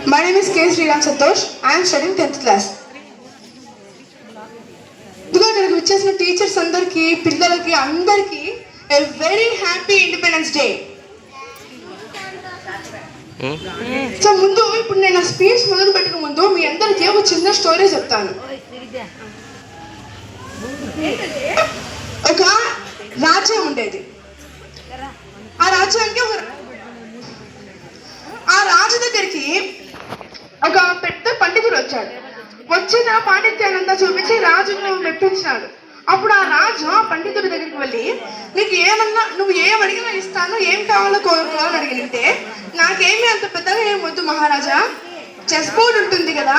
My name is K. Sriram Santosh. I am studying 10th class. ఇక్కడికి వచ్చేసిన teachers అందరికీ పిల్లలకి అందరికీ a very happy Independence Day. So ముందు ఇప్పుడు నేను నా స్పీచ్ మొదలు పెట్టక ముందు మీ అందరికీ ఒక చిన్న స్టోరీ చెప్తాను. ఒక రాజ్యం ఉండేది. ఆ రాజ్యానికి ఆ రాజు దగ్గరికి ఒక పెద్ద పండితుడు వచ్చాడు. వచ్చిన పాండిత్యానంతా చూపించి రాజును మెప్పించినాడు. అప్పుడు ఆ రాజు ఆ పండితుడి దగ్గరికి వెళ్ళి, నీకు ఏమన్నా నువ్వు ఏమడిగినా ఇస్తాను, ఏం కావాలో కోరుకోవాలని అడిగితే, నాకేమీ అంత పెద్దగా ఏం వద్దు మహారాజా, చెస్ బోర్డ్ ఉంటుంది కదా,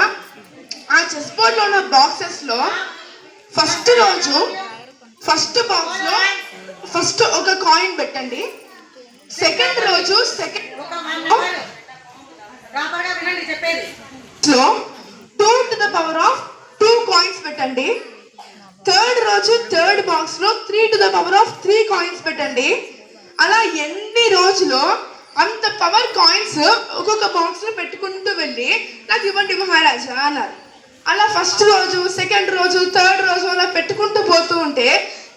ఆ చెస్ బోర్డ్లో ఉన్న బాక్సెస్లో ఫస్ట్ రోజు ఫస్ట్ బాక్స్లో ఫస్ట్ ఒక కాయిన్ పెట్టండి, సెకండ్ రోజు second 2 to the power of 2 coins పెట్టండి, థర్డ్ రోజు థర్డ్ బాక్స్ లో 3 to the power of 3 coins పెట్టండి. అలా ఎన్ని రోజులు అంత పవర్ కాయిన్స్ ఒక్కొక్క బాక్స్ లో పెట్టుకుంటూ వెళ్ళి నాకు ఇవ్వండి మహారాజా అన్నారు. అలా ఫస్ట్ రోజు సెకండ్ రోజు థర్డ్ రోజు అలా పెట్టుకుంటూ పోతూ ఉంటే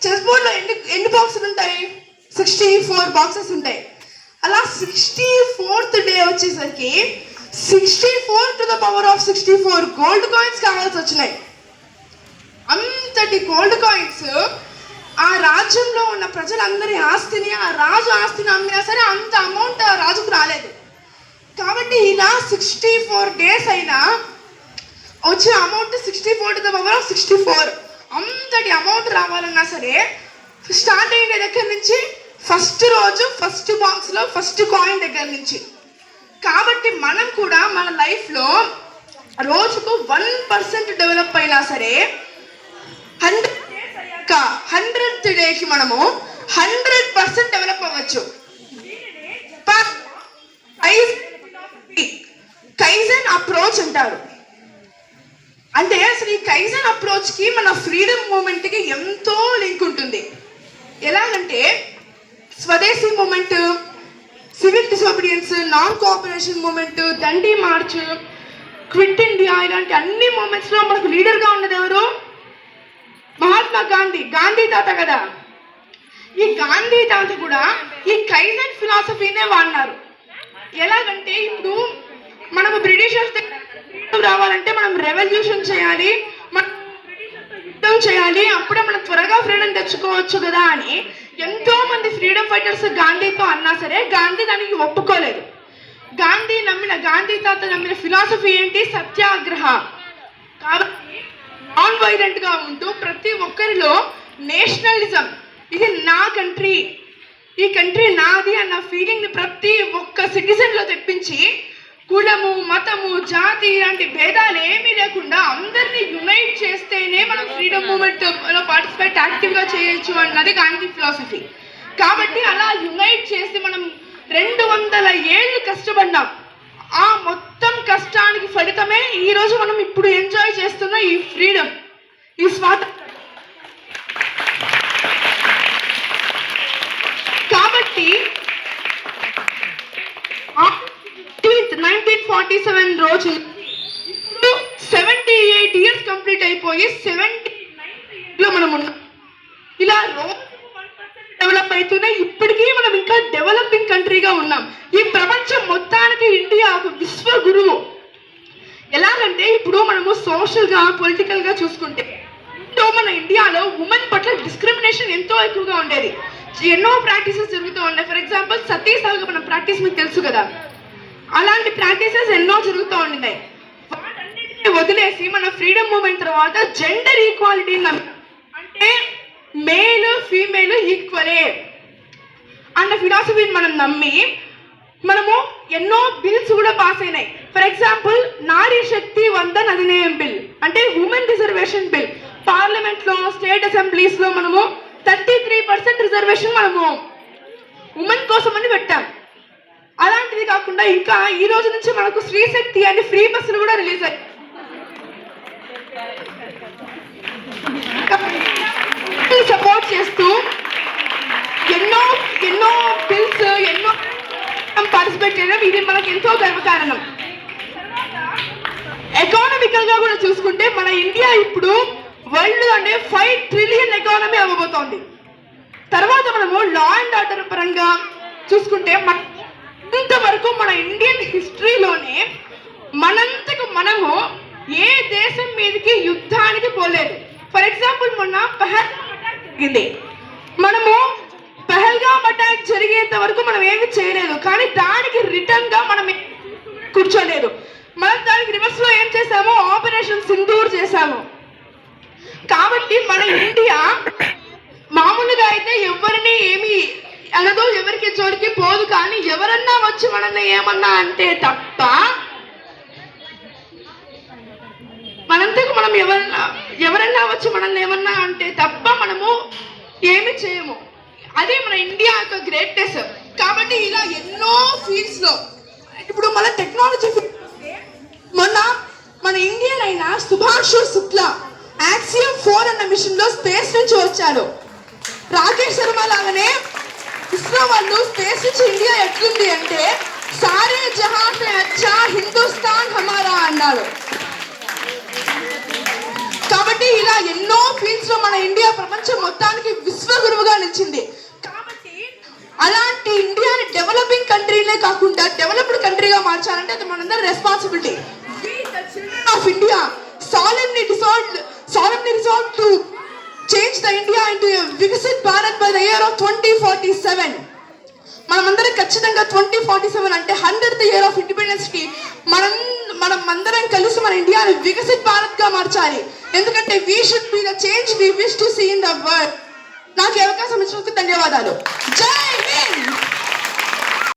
చెస్ బోర్డ్ లో ఎన్ని బాక్సులు ఉంటాయి? 64 బాక్సెస్ ఉంటాయి. అలా 64th డే వచ్చేసరికి 64 to the power of 64 gold coins కావాల్సి వచ్చినాయి. అంతటి గోల్డ్ కాయిన్స్ ఆ రాజ్యంలో ఉన్న ప్రజలందరి ఆస్తిని, ఆ రాజు ఆస్తిని అమ్మినా సరే అంత అమౌంట్ ఆ రాజుకు రాలేదు. కాబట్టి ఇలా 64 డేస్ అయినా వచ్చిన amount 64 to the power of 64 అంతటి అమౌంట్ రావాలన్నా సరే స్టార్ట్ అయిన దగ్గర నుంచి ఫస్ట్ రోజు ఫస్ట్ బాక్స్లో ఫస్ట్ కాయిన్ దగ్గర నుంచి. కాబట్టి మనం కూడా మన లైఫ్లో రోజుకు 1% డెవలప్ అయినా సరే 100th డేకి మనము 100% డెవలప్ అవ్వచ్చు. కైజన్ అప్రోచ్ అంటారు. అంటే అసలు ఈ కైజన్ అప్రోచ్కి మన ఫ్రీడమ్ మూమెంట్కి ఎంతో లింక్ ఉంటుంది. ఎలాగంటే స్వదేశీ movement, civil disobedience, non cooperation movement, Dandi march, quit India, ఇలాంటి అన్ని మూమెంట్స్లో మనకు లీడర్గా ఉన్నది ఎవరు? మహాత్మా గాంధీ. గాంధీ తాత కదా. ఈ గాంధీ తాత కూడా ఈ కైజన్ ఫిలాసఫీనే వాడినారు. ఎలాగంటే ఇప్పుడు మనము బ్రిటిషర్స్ రావాలంటే మనం రెవల్యూషన్ చేయాలి, మనం యుద్ధం చేయాలి, అప్పుడే మనం త్వరగా ఫ్రీడమ్ తెచ్చుకోవచ్చు కదా అని ఎంతో మంది ఫ్రీడమ్ ఫైటర్స్ గాంధీతో అన్నా సరే గాంధీ దానికి ఒప్పుకోలేదు. గాంధీ తాత నమ్మిన ఫిలాసఫీ ఏంటి? సత్యాగ్రహ. కాబట్టి నాన్ వైలెంట్ గా ఉంటూ ప్రతి ఒక్కరిలో నేషనలిజం, ఇది నా కంట్రీ, ఈ కంట్రీ నాది అన్న ఫీలింగ్ ని ప్రతి ఒక్క సిటిజన్ లో తెప్పించి కులము, మతము, జాతి ఇలాంటి భేదాలు ఏమీ లేకుండా అందరినీ యునైట్ చేస్తేనే మనం ఫ్రీడమ్ మూమెంట్ లో పార్టిసిపేట్ యాక్టివ్గా చేయొచ్చు అన్నది గాంధీ ఫిలాసఫీ. కాబట్టి అలా యునైట్ చేసి మనం 200 ఏళ్ళు కష్టపడ్డాం. ఆ మొత్తం కష్టానికి ఫలితమే ఈరోజు మనం ఇప్పుడు ఎంజాయ్ చేస్తున్న ఈ ఫ్రీడమ్, ఈ స్వాతంత్రం. కాబట్టి 1947 రోజు 78 ఇయర్స్ కంప్లీట్ అయిపోయి 79 మనం ఉన్నాం. ఇలా రోజు 1% డెవలప్ అవుతూనే ఇప్పటికీ మనం ఇంకా డెవలపింగ్ కంట్రీగా ఉన్నాం. ఈ ప్రపంచం మొత్తానికి ఇండియా ఒక విశ్వ గురువు. ఎలాగంటే ఇప్పుడు మనము సోషల్గా పొలిటికల్గా చూసుకుంటే మన ఇండియాలో ఉమెన్ పట్ల డిస్క్రిమినేషన్ ఎంతో ఎక్కువగా ఉండేది. ఎన్నో ప్రాక్టీసెస్ జరుగుతూ ఉన్నాయి. ఫర్ ఎగ్జాంపుల్ సతీ సహగమనం ప్రాక్టీస్ మీకు తెలుసు కదా. అలాంటి ప్రాక్టీసెస్ ఎన్నో జరుగుతూ ఉన్నాయి. వాటన్నిటిని వదిలేసి మన ఫ్రీడమ్ మూమెంట్ తర్వాత జెండర్ ఈక్వాలిటీ, అంటే మేల్ ఫీమేల్ ఈక్వలే అన్న ఫిలాసఫీని మనం నమ్మి మనము ఎన్నో బిల్స్ కూడా పాస్ అయినాయి. For example Nari Shakti Van Dhan Adhiniyam bill, అంటే ఉమెన్ రిజర్వేషన్ బిల్. పార్లమెంట్లో, స్టేట్ అసెంబ్లీస్లో మనము 33% రిజర్వేషన్ మనము ఉమెన్ కోసం అని పెట్టాం. అలాంటిది కాకుండా ఇంకా ఈ రోజు నుంచి మనకు స్త్రీ శక్తి అని ఫ్రీ బస్సులు కూడా రిలీజ్ అయ్యాయి. సపోర్ట్ చేస్తూ ఎన్నో బిల్స్, ఎన్నో పార్టిసిపేట్ చేయడం ఇది మనకు ఎంతో గర్వకారణం. ఎకనామికల్ గా కూడా చూసుకుంటే మన ఇండియా ఇప్పుడు వరల్డ్ అంటే 5 ట్రిలియన్ ఎకానమీ అవ్వబోతోంది. తర్వాత మనము లా అండ్ ఆర్డర్ పరంగా చూసుకుంటే ఇంతవరకు మన ఇండియన్ హిస్టరీలోనే మనంతకు మనము ఏ దేశం మీదకి యుద్ధానికి పోలేదు. ఫర్ ఎగ్జాంపుల్ మొన్న పహల్గామ్ అటాక్ జరిగింది. మనము పహల్గామ్ అటాక్ జరిగేంత వరకు మనం ఏమి చేయలేదు, కానీ దానికి రిటర్న్ గా మనం కూర్చోలేదు. మనం దానికి రివర్స్ లో ఏం చేసాము, ఆపరేషన్ సింధూర్ చేసాము. కాబట్టి మన ఇండియా మామూలుగా అయితే ఎవరిని ఏమి అనదో, ఎవరికి జోలికి పోదు. కానీ ఎవరన్నా వచ్చి మనల్ని ఏమన్నా అంటే తప్ప మనంతకు మనం ఎవరన్నా వచ్చి మనల్ని ఏమన్నా అంటే తప్ప మనము ఏమి చేయము. అదే మన ఇండియా యొక్క గ్రేట్నెస్. కాబట్టి ఇలా ఎన్నో ఫీల్డ్స్ లో ఇప్పుడు మన టెక్నాలజీ మొన్న మన ఇండియన్ అయిన సుభాష్ శుక్లా యాక్సియం 4 అన్న మిషన్ లో స్పేస్ నుంచి వచ్చాడు. రాకేష్ శర్మ లాగానే ఇస్రో వాళ్ళు స్పేస్ నుంచి ఇండియా ఎట్లుంది అంటే సారే జహాన్ మే అచ్చా హిందుస్థాన్ హమారా అన్నాడు. కాబట్టి ఇలా ఎన్నో ఫీల్డ్స్ లో మన ఇండియా ప్రపంచం మొత్తానికి విశ్వగురువుగా నిలిచింది. కాబట్టి అలాంటి ఇండియాని డెవలపింగ్ కంట్రీనే కాకుండా డెవలప్డ్ కంట్రీగా మార్చాలంటే అది మనందరి responsibility. We the children of India solemnly resolved to change the India into a Viksit Bharat by the year of 2047. మనమందరం ఖచ్చితంగా 2047 అంటే 100th year of independence కి మనమందరం కలిసి మన ఇండియాని వికసిత్ భారత్ గా మార్చాలి. ఎందుకంటే we should be the change we wish to see in the world. నాకు అవకాశం ఇచ్చినందుకు ధన్యవాదాలు. జై హింద్.